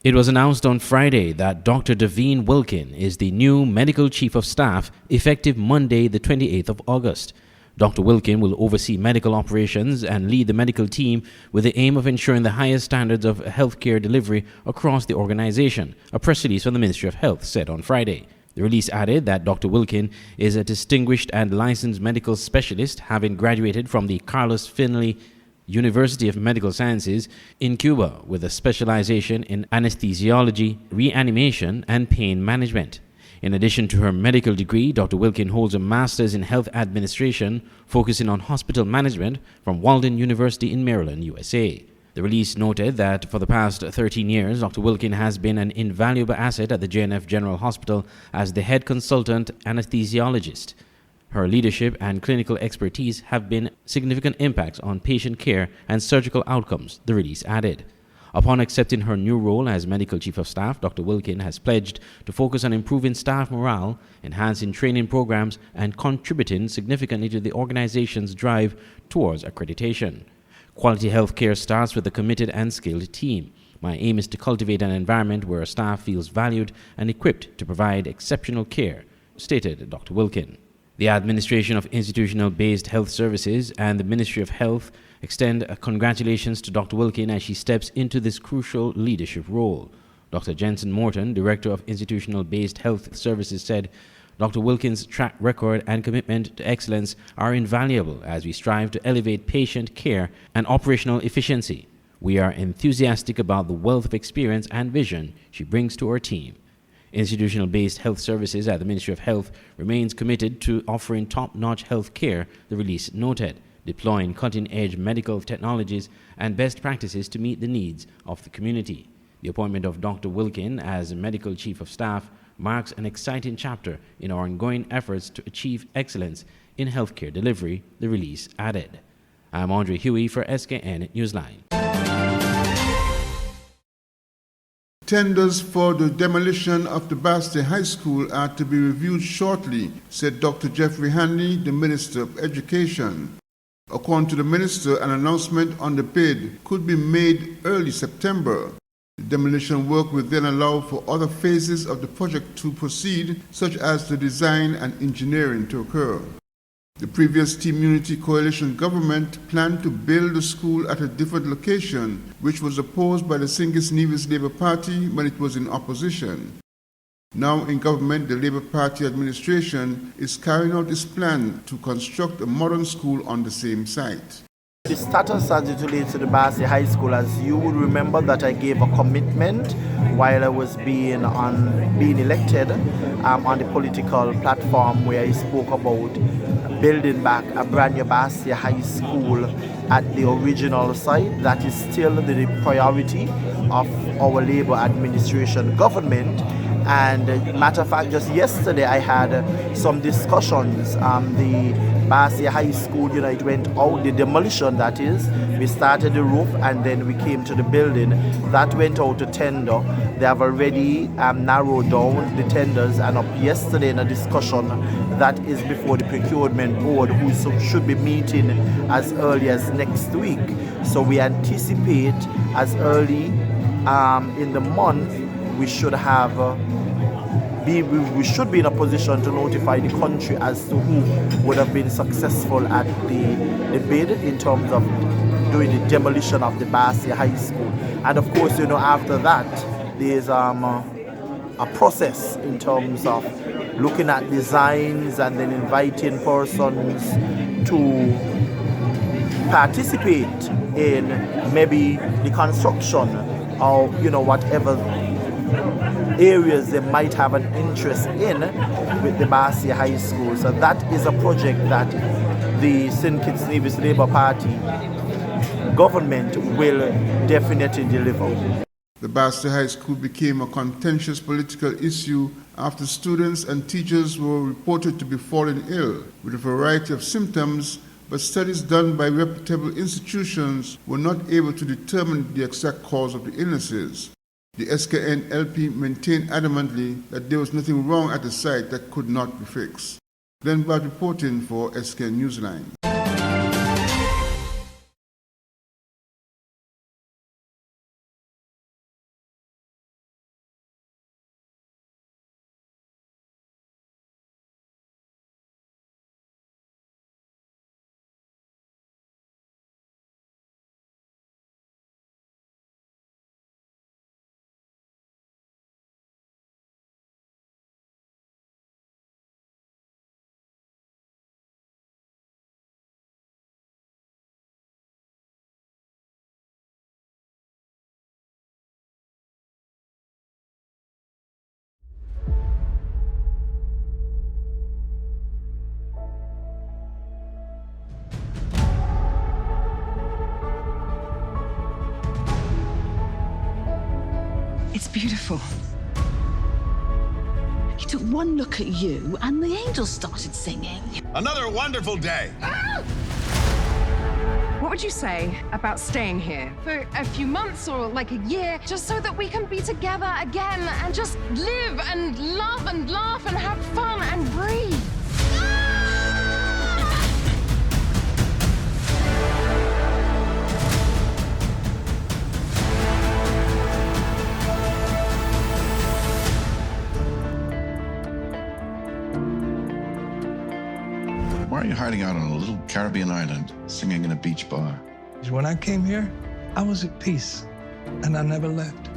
It was announced on Friday that Dr. Daveen Wilkin is the new Medical Chief of Staff effective Monday, the 28th of August. Dr. Wilkin will oversee medical operations and lead the medical team with the aim of ensuring the highest standards of healthcare delivery across the organization, a press release from the Ministry of Health said on Friday. The release added that Dr. Wilkin is a distinguished and licensed medical specialist, having graduated from the Carlos Finley University of Medical Sciences in Cuba with a specialization in anesthesiology, reanimation, and pain management. In addition to her medical degree, Dr. Wilkin holds a master's in health administration focusing on hospital management from Walden University in Maryland, USA. The release noted that for the past 13 years, Dr. Wilkin has been an invaluable asset at the JNF General Hospital as the head consultant anesthesiologist. Her leadership and clinical expertise have been significant impacts on patient care and surgical outcomes, the release added. Upon accepting her new role as Medical Chief of Staff, Dr. Wilkin has pledged to focus on improving staff morale, enhancing training programs, and contributing significantly to the organization's drive towards accreditation. Quality health care starts with a committed and skilled team. My aim is to cultivate an environment where staff feels valued and equipped to provide exceptional care, stated Dr. Wilkin. The Administration of Institutional-Based Health Services and the Ministry of Health extend congratulations to Dr. Wilkin as she steps into this crucial leadership role. Dr. Jensen Morton, Director of Institutional-Based Health Services, said, Dr. Wilkin's track record and commitment to excellence are invaluable as we strive to elevate patient care and operational efficiency. We are enthusiastic about the wealth of experience and vision she brings to our team. Institutional-based health services at the Ministry of Health remains committed to offering top-notch health care, the release noted, deploying cutting-edge medical technologies and best practices to meet the needs of the community. The appointment of Dr. Wilkin as Medical Chief of Staff marks an exciting chapter in our ongoing efforts to achieve excellence in healthcare delivery, the release added. I'm Andre Huey for SKN Newsline. Tenders for the demolition of the Basti High School are to be reviewed shortly, said Dr. Jeffrey Hanley, the Minister of Education. According to the Minister, an announcement on the bid could be made early September. The demolition work will then allow for other phases of the project to proceed, such as the design and engineering to occur. The previous Team Unity Coalition government planned to build the school at a different location, which was opposed by the Singis Nevis Labour Party when it was in opposition. Now in government, the Labour Party administration is carrying out its plan to construct a modern school on the same site. The status as it relates to the Basti High School, as you would remember that I gave a commitment while I was being elected on the political platform where I spoke about building back a brand new Basti High School at the original site. That is still the priority of our Labour administration government. And matter of fact, just yesterday I had some discussions. The Basti High School, it went out, the demolition that is. We started the roof and then we came to the building. That went out to tender. They have already narrowed down the tenders, and up yesterday in a discussion that is before the procurement board, who should be meeting as early as next week. So we anticipate as early in the month we should have we should be in a position to notify the country as to who would have been successful at the bid in terms of doing the demolition of the Basti High School. And of course, after that, there's a process in terms of looking at designs and then inviting persons to participate in maybe the construction or whatever areas they might have an interest in with the Basti High School. So that is a project that the St. Kitts Nevis Labour Party government will definitely deliver. The Basti High School became a contentious political issue after students and teachers were reported to be falling ill with a variety of symptoms, but studies done by reputable institutions were not able to determine the exact cause of the illnesses. The SKN LP maintained adamantly that there was nothing wrong at the site that could not be fixed. Glenn Bard reporting for SKN Newsline. It's beautiful. He took one look at you and the angels started singing. Another wonderful day. What would you say about staying here for a few months or like a year, just so that we can be together again and just live and love and laugh and have fun and breathe? Why are you hiding out on a little Caribbean island, singing in a beach bar? When I came here, I was at peace, and I never left.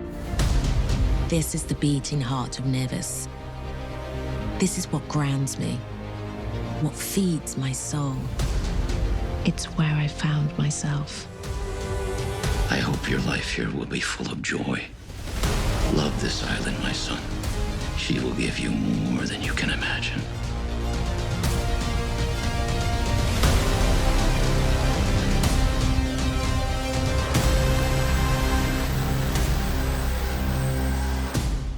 This is the beating heart of Nevis. This is what grounds me, what feeds my soul. It's where I found myself. I hope your life here will be full of joy. Love this island, my son. She will give you more than you can imagine.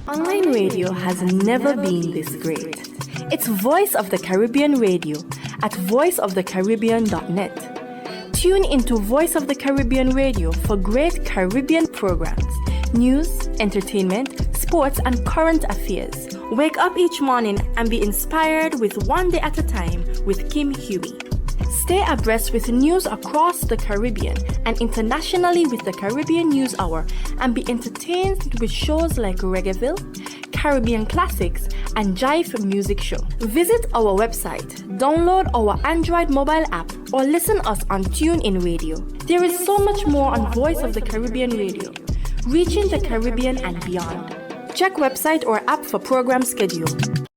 Online radio has never been this great. It's Voice of the Caribbean Radio at voiceofthecaribbean.net. Tune into Voice of the Caribbean Radio for great Caribbean programs, news, entertainment, sports, and current affairs. Wake up each morning and be inspired with One Day at a Time with Kim Huey. Stay abreast with news across the Caribbean and internationally with the Caribbean News Hour, and be entertained with shows like Reggaeville, Caribbean Classics, and Jive Music Show. Visit our website, download our Android mobile app, or listen us on TuneIn Radio. There is so much more on Voice of the Caribbean Radio, reaching the Caribbean and beyond. Check website or app for program schedule.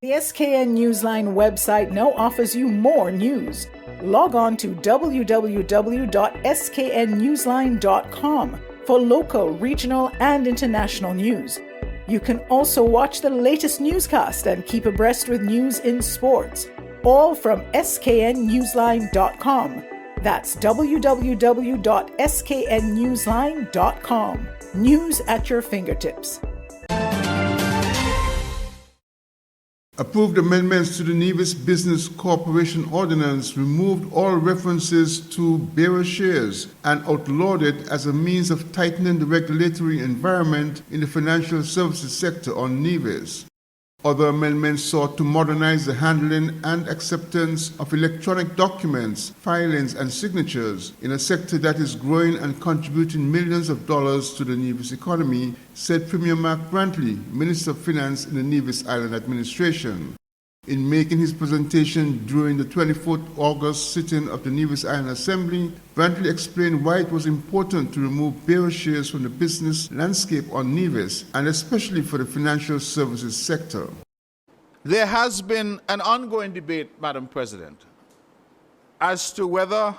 The SKN Newsline website now offers you more news. Log on to www.sknnewsline.com for local, regional, and international news. You can also watch the latest newscast and keep abreast with news in sports, all from sknnewsline.com. That's www.sknnewsline.com. News at your fingertips. Approved amendments to the Nevis Business Corporation Ordinance removed all references to bearer shares and outlawed it as a means of tightening the regulatory environment in the financial services sector on Nevis. Other amendments sought to modernize the handling and acceptance of electronic documents, filings, and signatures in a sector that is growing and contributing millions of dollars to the Nevis economy, said Premier Mark Brantley, Minister of Finance in the Nevis Island Administration. In making his presentation during the 24th August sitting of the Nevis Island Assembly, Brantley explained why it was important to remove bearer shares from the business landscape on Nevis, and especially for the financial services sector. There has been an ongoing debate, Madam President, as to whether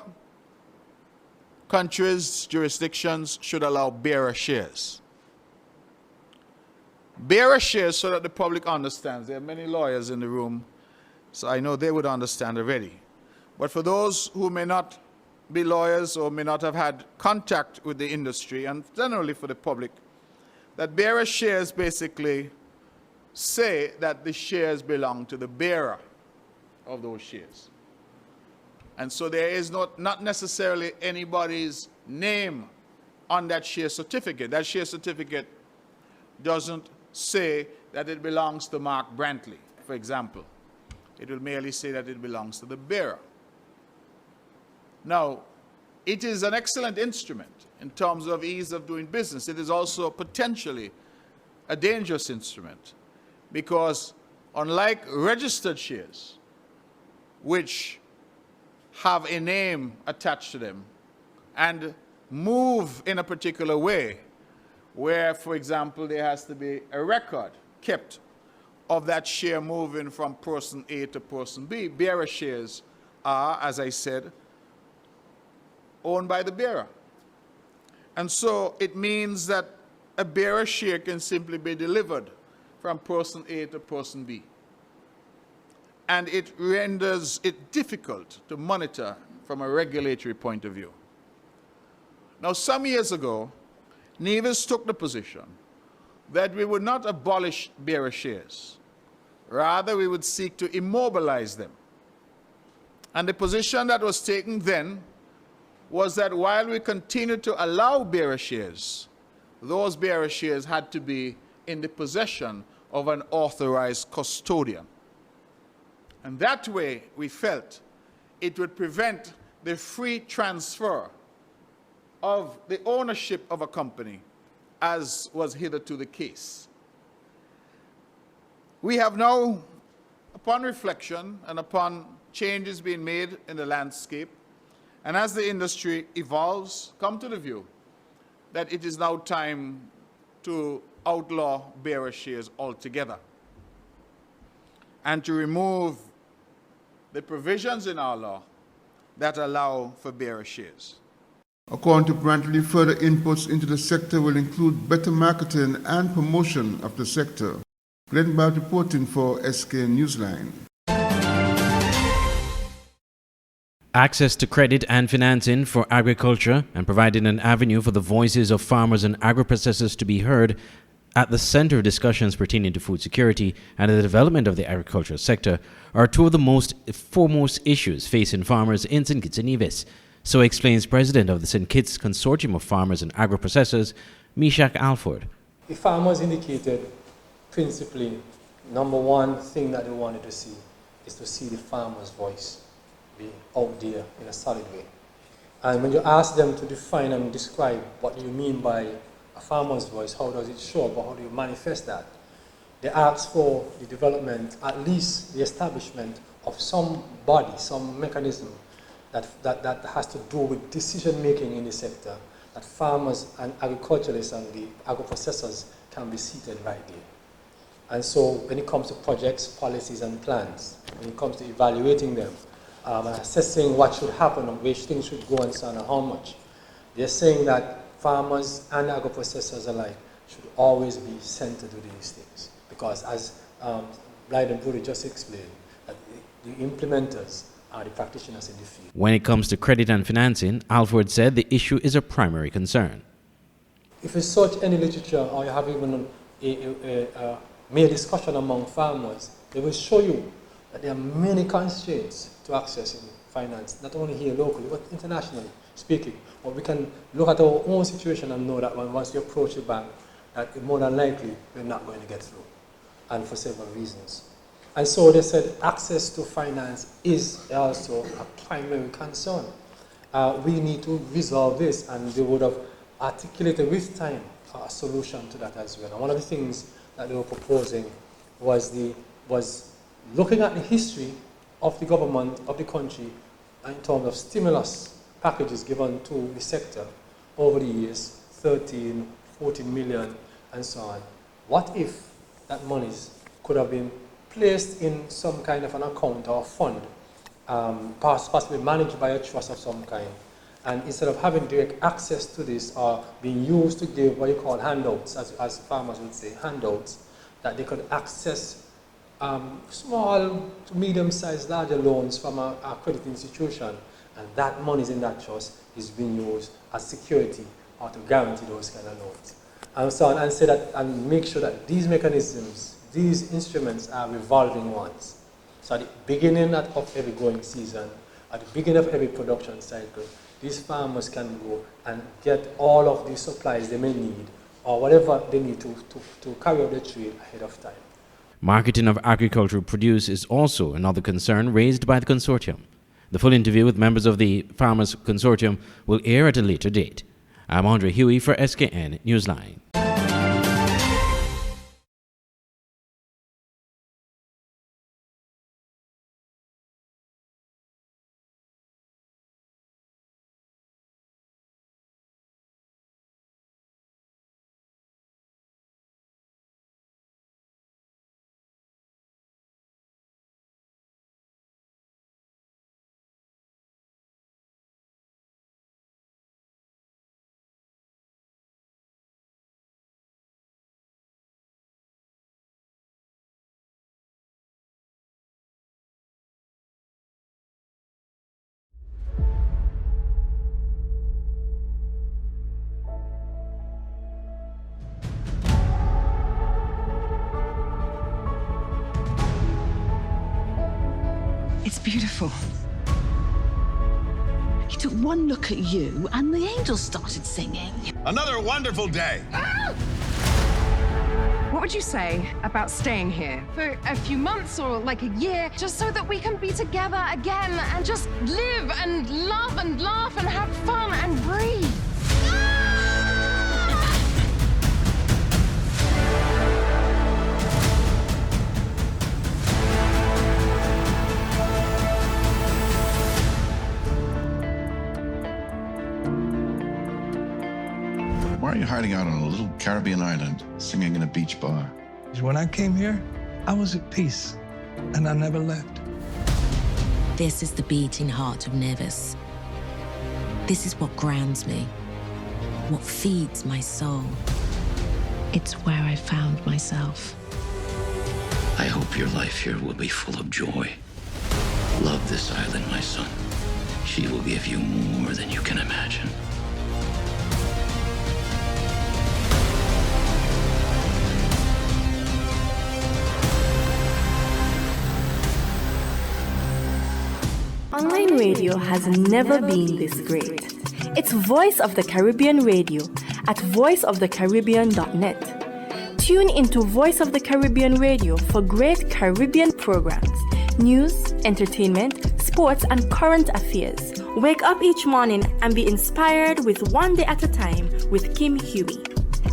countries, jurisdictions should allow bearer shares. Bearer shares, so that the public understands. There are many lawyers in the room, so I know they would understand already. But for those who may not be lawyers or may not have had contact with the industry, and generally for the public, that bearer shares basically say that the shares belong to the bearer of those shares. And so there is not necessarily anybody's name on that share certificate. That share certificate doesn't say that it belongs to Mark Brantley, for example. It will merely say that it belongs to the bearer. Now, it is an excellent instrument in terms of ease of doing business. It is also potentially a dangerous instrument because unlike registered shares, which have a name attached to them and move in a particular way, where, for example, there has to be a record kept of that share moving from person A to person B. Bearer shares are, as I said, owned by the bearer. And so it means that a bearer share can simply be delivered from person A to person B. And it renders it difficult to monitor from a regulatory point of view. Now, some years ago, Nevis took the position that we would not abolish bearer shares. Rather, we would seek to immobilize them. And the position that was taken then was that while we continued to allow bearer shares, those bearer shares had to be in the possession of an authorized custodian. And that way, we felt it would prevent the free transfer of the ownership of a company, as was hitherto the case. We have now, upon reflection and upon changes being made in the landscape, and as the industry evolves, come to the view that it is now time to outlaw bearer shares altogether and to remove the provisions in our law that allow for bearer shares. According to Brantley, further inputs into the sector will include better marketing and promotion of the sector. Glenn Bard reporting for SK Newsline. Access to credit and financing for agriculture and providing an avenue for the voices of farmers and agro-processors to be heard at the center of discussions pertaining to food security and the development of the agricultural sector are two of the foremost issues facing farmers in St. Kitts and Nevis. So explains President of the St. Kitts Consortium of Farmers and Agro-Processors, Meshach Alford. The farmers indicated principally, number one thing that they wanted to see is to see the farmer's voice be out there in a solid way. And when you ask them to define and describe what you mean by a farmer's voice, how does it show up, or how do you manifest that? They ask for the development, at least the establishment of some body, some mechanism that has to do with decision making in the sector, that farmers and agriculturalists and the agro-processors can be seated right there. And so when it comes to projects, policies and plans, when it comes to evaluating them, and assessing what should happen and which things should go and so on and how much, they're saying that farmers and agro-processors alike should always be sent to do these things. Because as Blyden Brody just explained, that the implementers are the practitioners in the field. When it comes to credit and financing, Alford said the issue is a primary concern. If you search any literature or you have even a mere discussion among farmers, they will show you that there are many constraints to accessing finance, not only here locally, but internationally speaking. But we can look at our own situation and know that once you approach the bank, that more than likely we're not going to get through, and for several reasons. And so they said access to finance is also a primary concern. We need to resolve this, and they would have articulated with time a solution to that as well. And one of the things that they were proposing was looking at the history of the government of the country in terms of stimulus packages given to the sector over the years, 13, 14 million and so on. What if that monies could have been placed in some kind of an account or fund, possibly managed by a trust of some kind, and instead of having direct access to this or being used to give what you call handouts, as farmers would say, handouts, that they could access small to medium-sized, larger loans from a credit institution, and that money is in that trust is being used as security or to guarantee those kind of loans. And so on, and say that, and make sure that these mechanisms, these instruments are revolving ones. So at the beginning of every growing season, at the beginning of every production cycle, these farmers can go and get all of the supplies they may need or whatever they need to carry out the trade ahead of time. Marketing of agricultural produce is also another concern raised by the consortium. The full interview with members of the Farmers Consortium will air at a later date. I'm Andre Huey for SKN Newsline. beautiful. He took one look at you and the angels started singing. Another wonderful day. What would you say about staying here for a few months or like a year, just so that we can be together again and just live and love and laugh and have fun and breathe? Why are you hiding out on a little Caribbean island, singing in a beach bar? When I came here, I was at peace, and I never left. This is the beating heart of Nevis. This is what grounds me, what feeds my soul. It's where I found myself. I hope your life here will be full of joy. Love this island, my son. She will give you more than you can imagine. Online radio has never been this great. It's Voice of the Caribbean Radio at voiceofthecaribbean.net. Tune into Voice of the Caribbean Radio for great Caribbean programs, news, entertainment, sports, and current affairs. Wake up each morning and be inspired with One Day at a Time with Kim Huey.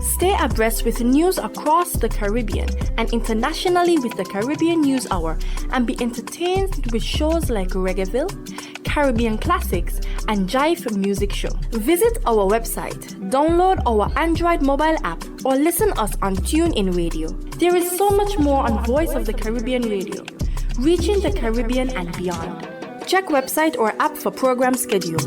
Stay abreast with news across the Caribbean and internationally with the Caribbean News Hour, and be entertained with shows like Reggaeville, Caribbean Classics, and Jive Music Show. Visit our website, download our Android mobile app, or listen us on TuneIn Radio. There is so much more on Voice of the Caribbean Radio, reaching the Caribbean and beyond. Check website or app for program schedule.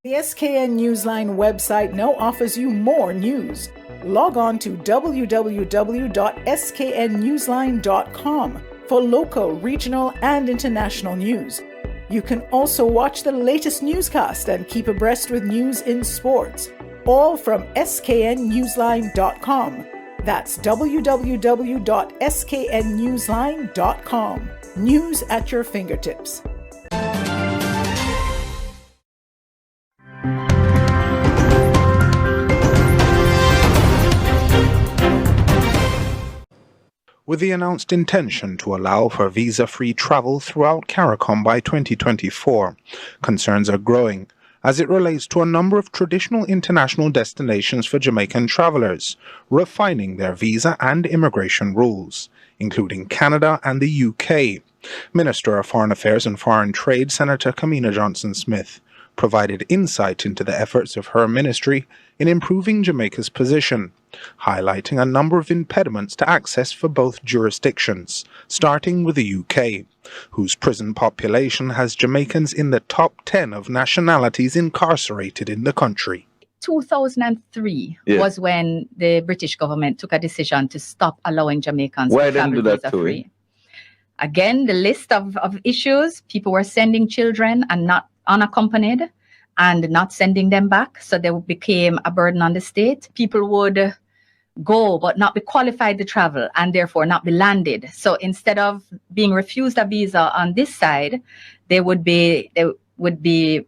The SKN Newsline website now offers you more news. Log on to www.sknnewsline.com for local, regional, and international news. You can also watch the latest newscast and keep abreast with news in sports, all from sknnewsline.com. That's www.sknnewsline.com. News at your fingertips. With the announced intention to allow for visa-free travel throughout CARICOM by 2024, concerns are growing as it relates to a number of traditional international destinations for Jamaican travelers, refining their visa and immigration rules, including Canada and the UK. Minister of Foreign Affairs and Foreign Trade, Senator Kamina Johnson-Smith, provided insight into the efforts of her ministry in improving Jamaica's position, highlighting a number of impediments to access for both jurisdictions, starting with the UK, whose prison population has Jamaicans in the top 10 of nationalities incarcerated in the country. 2003 was when the British government took a decision to stop allowing Jamaicans to travel visa-free. Again, the list of issues, people were sending children and not unaccompanied and not sending them back, so they became a burden on the state. People would go but not be qualified to travel and therefore not be landed. So instead of being refused a visa on this side, they would be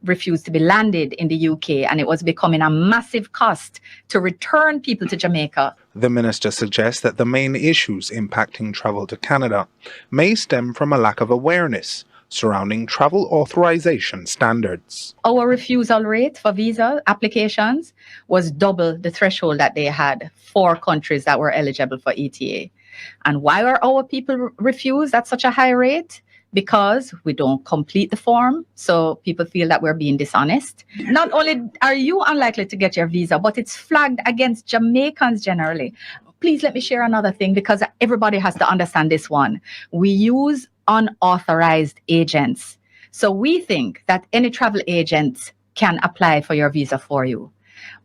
refused to be landed in the UK, and it was becoming a massive cost to return people to Jamaica. The minister suggests that the main issues impacting travel to Canada may stem from a lack of awareness surrounding travel authorization standards. Our refusal rate for visa applications was double the threshold that they had for countries that were eligible for ETA. And why are our people refused at such a high rate? Because we don't complete the form, so people feel that we're being dishonest. Not only are you unlikely to get your visa, but it's flagged against Jamaicans generally. Please let me share another thing, because everybody has to understand this one. We use unauthorized agents. So we think that any travel agent can apply for your visa for you.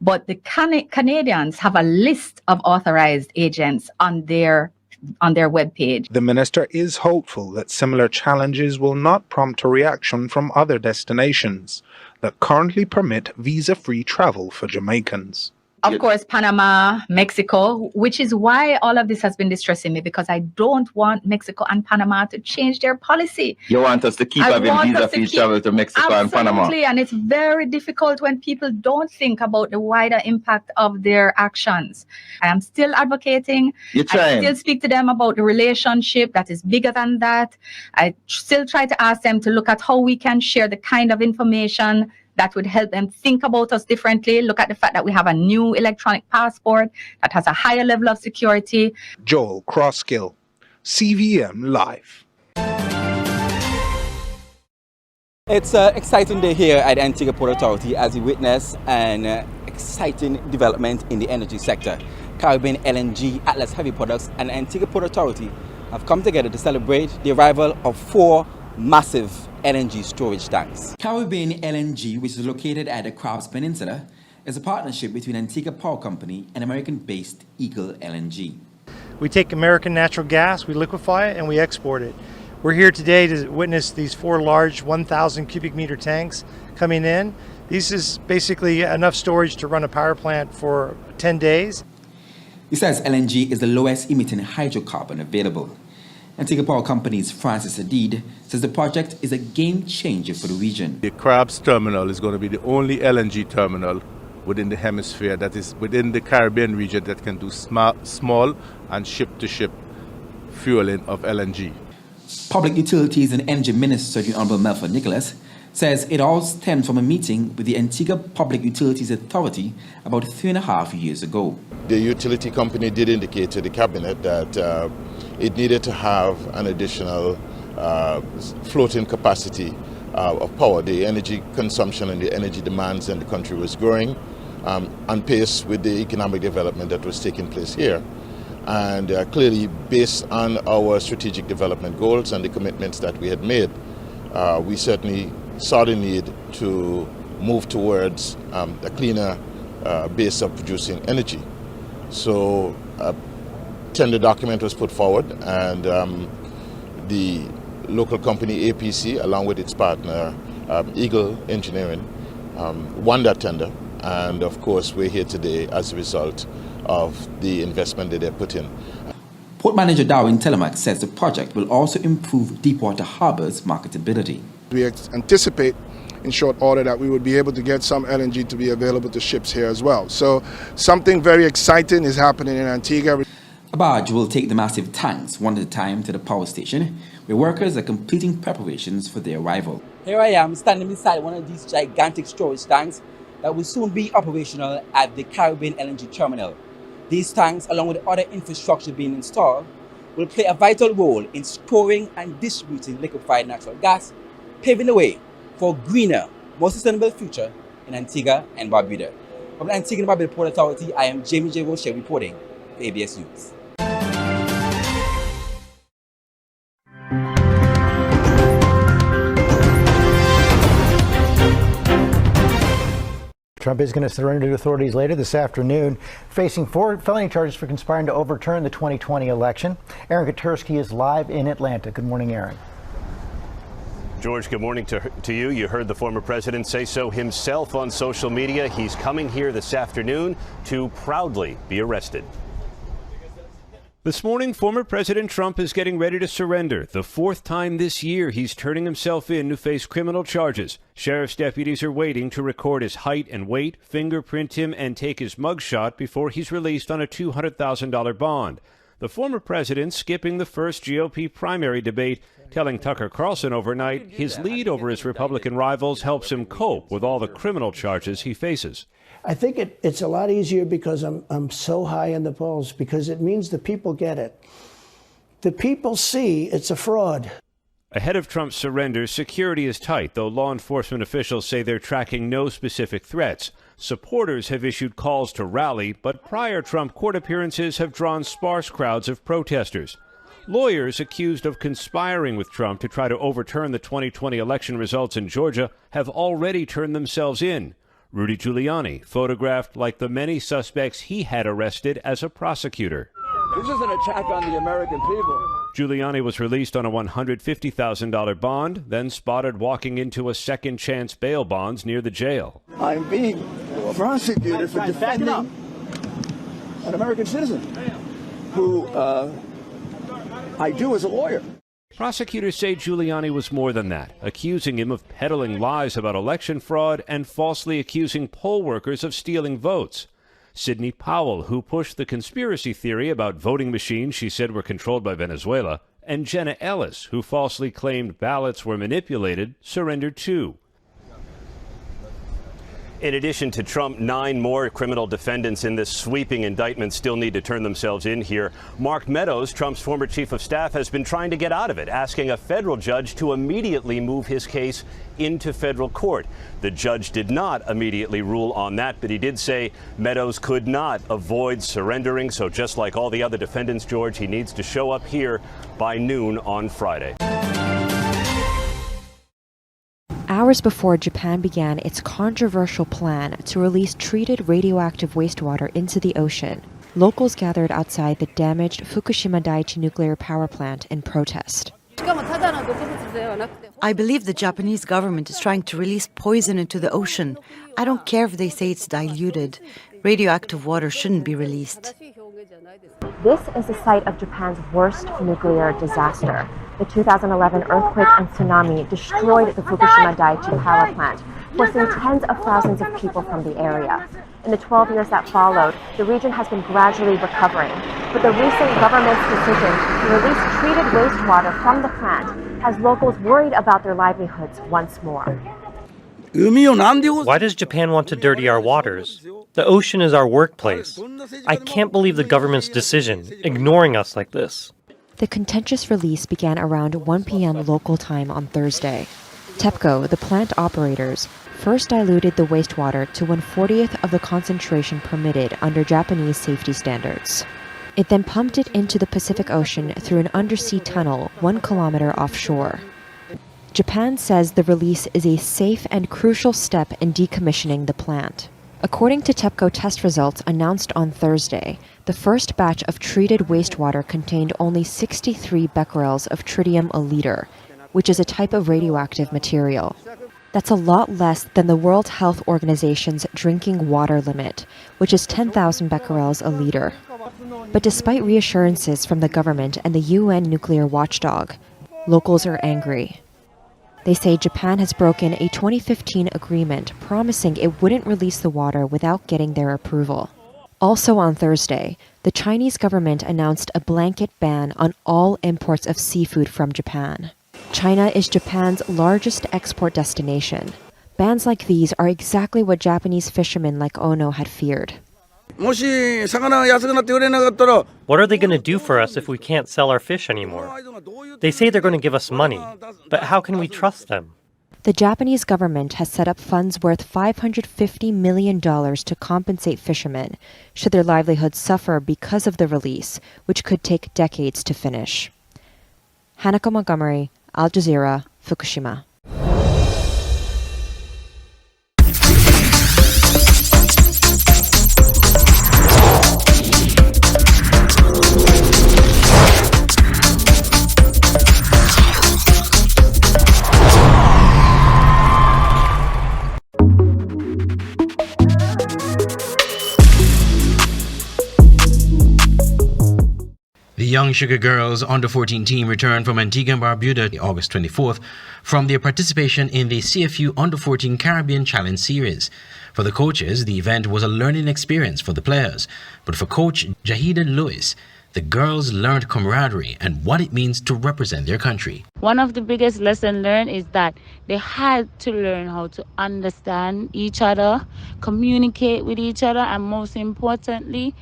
But the Canadians have a list of authorized agents on their webpage. The minister is hopeful that similar challenges will not prompt a reaction from other destinations that currently permit visa-free travel for Jamaicans. Of course, Panama, Mexico, which is why all of this has been distressing me, because I don't want Mexico and Panama to change their policy. You want us to keep having visa-free travel to Mexico and Panama? Absolutely, and it's very difficult when people don't think about the wider impact of their actions. I am still advocating. You're trying. I still speak to them about the relationship that is bigger than that. I still try to ask them to look at how we can share the kind of information that would help them think about us differently. Look at the fact that we have a new electronic passport that has a higher level of security. Joel Crosskill, CVM Live. It's an exciting day here at Antigua Port Authority as we witness an exciting development in the energy sector. Caribbean LNG, Atlas Heavy Products, and Antigua Port Authority have come together to celebrate the arrival of 4 massive LNG storage tanks. Caribbean LNG, which is located at the Crabs Peninsula, is a partnership between Antigua Power Company and American-based Eagle LNG. We take American natural gas, we liquefy it, and we export it. We're here today to witness these 4 large 1,000 cubic meter tanks coming in. This is basically enough storage to run a power plant for 10 days. He says LNG is the lowest emitting hydrocarbon available. Antigua Power Company's Francis Adid says the project is a game changer for the region. The Crabs terminal is going to be the only LNG terminal within the hemisphere that is within the Caribbean region that can do small and ship-to-ship fueling of LNG. Public Utilities and Energy Minister, the Honorable Melford Nicholas, says it all stemmed from a meeting with the Antigua Public Utilities Authority about 3.5 years ago. The utility company did indicate to the cabinet that it needed to have an additional floating capacity of power. The energy consumption and the energy demands in the country was growing on pace with the economic development that was taking place here. And clearly, based on our strategic development goals and the commitments that we had made, we certainly saw the need to move towards a cleaner base of producing energy. So a tender document was put forward, and the local company APC, along with its partner Eagle Engineering, won that tender. And of course, we're here today as a result of the investment that they put in. Port Manager Darwin Telemack says the project will also improve Deepwater Harbor's marketability. We anticipate in short order that we would be able to get some LNG to be available to ships here as well. So something very exciting is happening in Antigua. A barge will take the massive tanks one at a time to the power station, where workers are completing preparations for their arrival. Here I am standing beside one of these gigantic storage tanks that will soon be operational at the Caribbean LNG terminal. These tanks, along with other infrastructure being installed, will play a vital role in storing and distributing liquefied natural gas, paving the way for a greener, more sustainable future in Antigua and Barbuda. From the Antigua and Barbuda Port Authority, I am Jamie J. Roche reporting for ABS News. Trump is going to surrender to authorities later this afternoon, facing 4 felony charges for conspiring to overturn the 2020 election. Aaron Katursky is live in Atlanta. Good morning, Aaron. George, good morning to you. You heard the former president say so himself on social media. He's coming here this afternoon to proudly be arrested. This morning, former President Trump is getting ready to surrender. The 4th time this year he's turning himself in to face criminal charges. Sheriff's deputies are waiting to record his height and weight, fingerprint him, and take his mugshot before he's released on a $200,000 bond. The former president skipping the first GOP primary debate, telling Tucker Carlson overnight his lead over his Republican rivals helps him cope with all the criminal charges he faces. I think it's a lot easier because I'm so high in the polls, because it means the people get it. The people see it's a fraud. Ahead of Trump's surrender, security is tight, though law enforcement officials say they're tracking no specific threats. Supporters have issued calls to rally, but prior Trump court appearances have drawn sparse crowds of protesters. Lawyers accused of conspiring with Trump to try to overturn the 2020 election results in Georgia have already turned themselves in. Rudy Giuliani, photographed like the many suspects he had arrested as a prosecutor. This is an attack on the American people. Giuliani was released on a $150,000 bond, then spotted walking into a second chance bail bonds near the jail. I'm being prosecuted for defending an American citizen who I do as a lawyer. Prosecutors say Giuliani was more than that, accusing him of peddling lies about election fraud and falsely accusing poll workers of stealing votes. Sidney Powell, who pushed the conspiracy theory about voting machines she said were controlled by Venezuela, and Jenna Ellis, who falsely claimed ballots were manipulated, surrendered too. In addition to Trump, 9 more criminal defendants in this sweeping indictment still need to turn themselves in here. Mark Meadows, Trump's former chief of staff, has been trying to get out of it, asking a federal judge to immediately move his case into federal court. The judge did not immediately rule on that, but he did say Meadows could not avoid surrendering. So just like all the other defendants, George, he needs to show up here by noon on Friday. Hours before Japan began its controversial plan to release treated radioactive wastewater into the ocean, locals gathered outside the damaged Fukushima Daiichi nuclear power plant in protest. I believe the Japanese government is trying to release poison into the ocean. I don't care if they say it's diluted. Radioactive water shouldn't be released. This is the site of Japan's worst nuclear disaster. The 2011 earthquake and tsunami destroyed the Fukushima Daiichi power plant, forcing tens of thousands of people from the area. In the 12 years that followed, the region has been gradually recovering, but the recent government's decision to release treated wastewater from the plant has locals worried about their livelihoods once more. Why does Japan want to dirty our waters? The ocean is our workplace. I can't believe the government's decision, ignoring us like this. The contentious release began around 1 p.m. local time on Thursday. TEPCO, the plant operators, first diluted the wastewater to 1/40th of the concentration permitted under Japanese safety standards. It then pumped it into the Pacific Ocean through an undersea tunnel 1 kilometer offshore. Japan says the release is a safe and crucial step in decommissioning the plant. According to TEPCO test results announced on Thursday, the first batch of treated wastewater contained only 63 becquerels of tritium a liter, which is a type of radioactive material. That's a lot less than the World Health Organization's drinking water limit, which is 10,000 becquerels a liter. But despite reassurances from the government and the UN nuclear watchdog, locals are angry. They say Japan has broken a 2015 agreement promising it wouldn't release the water without getting their approval. Also on Thursday, the Chinese government announced a blanket ban on all imports of seafood from Japan. China is Japan's largest export destination. Bans like these are exactly what Japanese fishermen like Ono had feared. What are they going to do for us if we can't sell our fish anymore? They say they're going to give us money, but how can we trust them? The Japanese government has set up funds worth $550 million to compensate fishermen should their livelihoods suffer because of the release, which could take decades to finish. Hanako Montgomery, Al Jazeera, Fukushima. The Young Sugar Girls Under-14 team returned from Antigua and Barbuda August 24th from their participation in the CFU Under-14 Caribbean Challenge Series. For the coaches, the event was a learning experience for the players. But for Coach Jahida Lewis, the girls learned camaraderie and what it means to represent their country. One of the biggest lessons learned is that they had to learn how to understand each other, communicate with each other, and most importantly,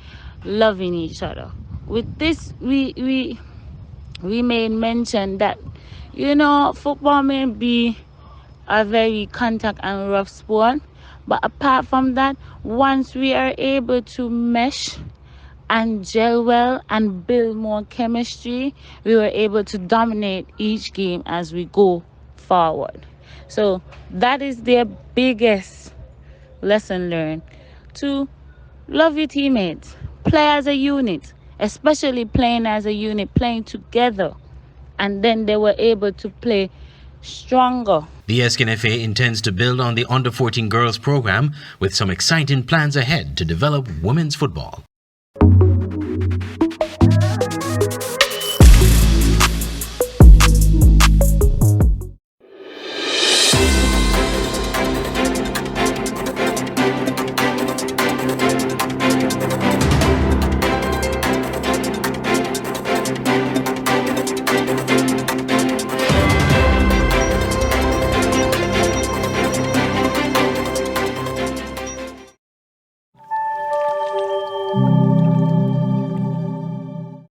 loving each other. With this, we made mention that, football may be a very contact and rough sport, but apart from that, once we are able to mesh and gel well and build more chemistry, we were able to dominate each game as we go forward. So that is their biggest lesson learned, to love your teammates, play as a unit, especially playing as a unit, playing together, and then they were able to play stronger. The SKNFA intends to build on the Under-14 girls program with some exciting plans ahead to develop women's football.